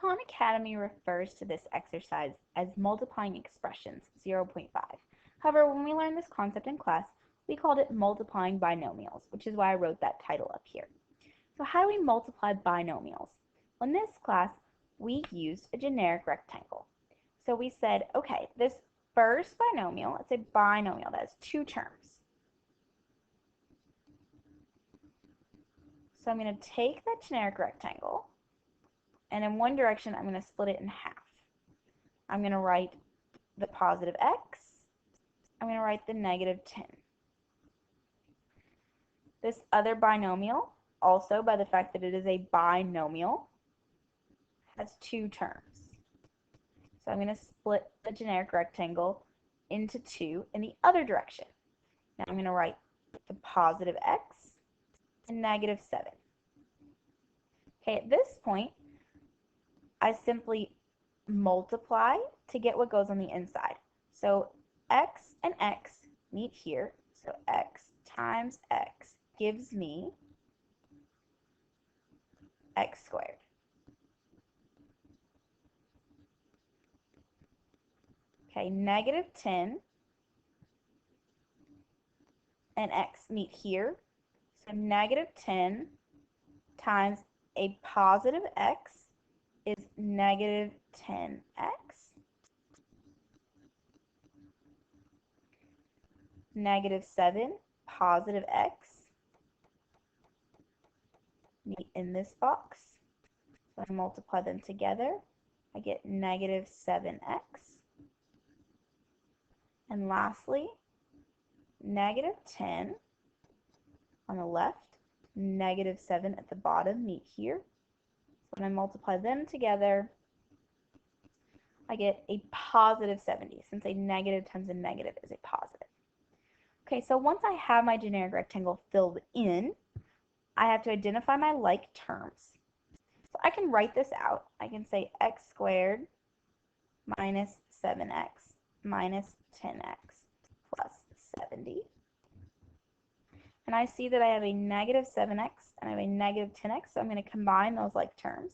Khan Academy refers to this exercise as multiplying expressions 0.5. However, when we learned this concept in class, we called it multiplying binomials, which is why I wrote that title up here. So how do we multiply binomials? Well, in this class, we used a generic rectangle. So we said, okay, this first binomial, it's a binomial that has two terms. So I'm going to take that generic rectangle, and in one direction, I'm going to split it in half. I'm going to write the positive x. I'm going to write the negative 10. This other binomial, also by the fact that it is a binomial, has two terms. So I'm going to split the generic rectangle into two in the other direction. Now I'm going to write the positive x and negative 7. Okay, at this point, I simply multiply to get what goes on the inside. So x and x meet here. So x times x gives me x squared. Okay, negative 10 and x meet here. So negative 10 times a positive x is negative 10x. Negative 7, positive x meet in this box. So I multiply them together. I get negative 7x. And lastly, negative 10 on the left, negative 7 at the bottom meet here. So when I multiply them together, I get a positive 70, since a negative times a negative is a positive. Okay, so once I have my generic rectangle filled in, I have to identify my like terms. So I can write this out. I can say x squared minus 7x minus 10x plus 70. And I see that I have a negative 7x and I have a negative 10x, so I'm going to combine those like terms.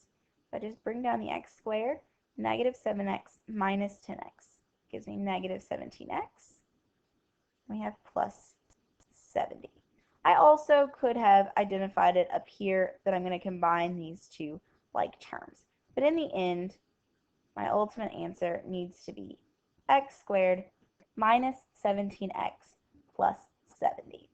So I just bring down the x squared, negative 7x minus 10x gives me negative 17x. We have plus 70. I also could have identified it up here that I'm going to combine these two like terms. But in the end, my ultimate answer needs to be x squared minus 17x plus 70.